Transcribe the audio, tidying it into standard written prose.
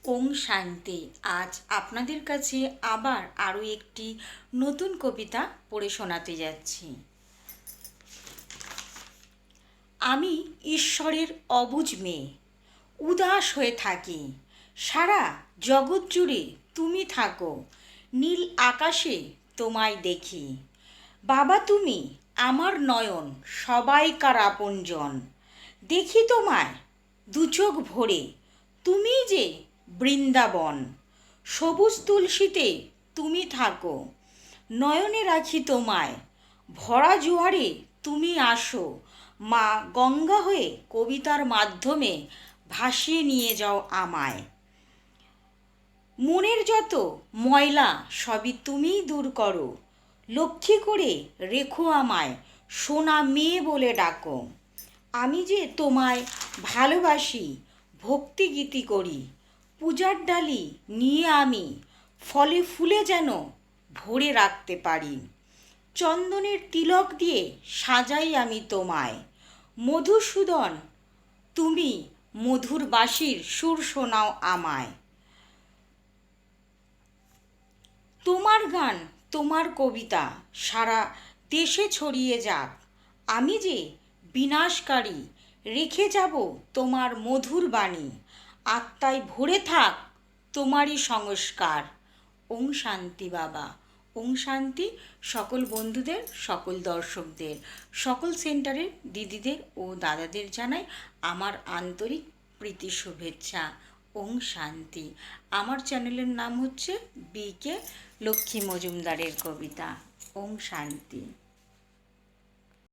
ওং শান্তি। আজ আপনাদের কাছে আবার আরও একটি নতুন কবিতা পড়ে শোনাতে যাচ্ছি। আমি ঈশ্বরের অবুঝ মেয়ে, উদাস হয়ে থাকি। সারা জগৎ জুড়ে তুমি থাকো, নীল আকাশে তোমায় দেখি। বাবা তুমি আমার নয়ন, সবাইকার আপনজন। দেখি তোমায় দুচোখ ভরে, তুমি যে বৃন্দাবন। সবুজ তুলসীতে তুমি থাকো, নয়নে রাখি তোমায়। ভরা জোয়ারে তুমি আসো, মা গঙ্গা হয়ে কবিতার মাধ্যমে ভাসিয়ে নিয়ে যাও আমায়। মনের যত ময়লা সবই তুমিই দূর করো, লক্ষ্মী করে রেখো আমায়, সোনা মেয়ে বলে ডাকো। আমি যে তোমায় ভালোবাসি, ভক্তি গীতি করি। পূজার ডালি নিয়ে আমি ফলে ফুলে যেন ভরে রাখতে পারি। চন্দনের তিলক দিয়ে সাজাই আমি তোমায়। মধুসূদন তুমি মধুর বাঁশির সুর শোনাও আমায়। তোমার গান, তোমার কবিতা সারা দেশে ছড়িয়ে যাক। আমি যে বিনাশকারী, রেখে যাব তোমার মধুর বাণী। আত্মায় ভরে থাক তোমারই সংস্কার। ওং শান্তি বাবা। ওং শান্তি সকল বন্ধুদের, সকল দর্শকদের, সকল সেন্টারের দিদিদের ও দাদাদের জানাই আমার আন্তরিক প্রীতি শুভেচ্ছা। ওং শান্তি। আমার চ্যানেলের নাম হচ্ছে বি কে লক্ষ্মী মজুমদারের কবিতা। ওং শান্তি।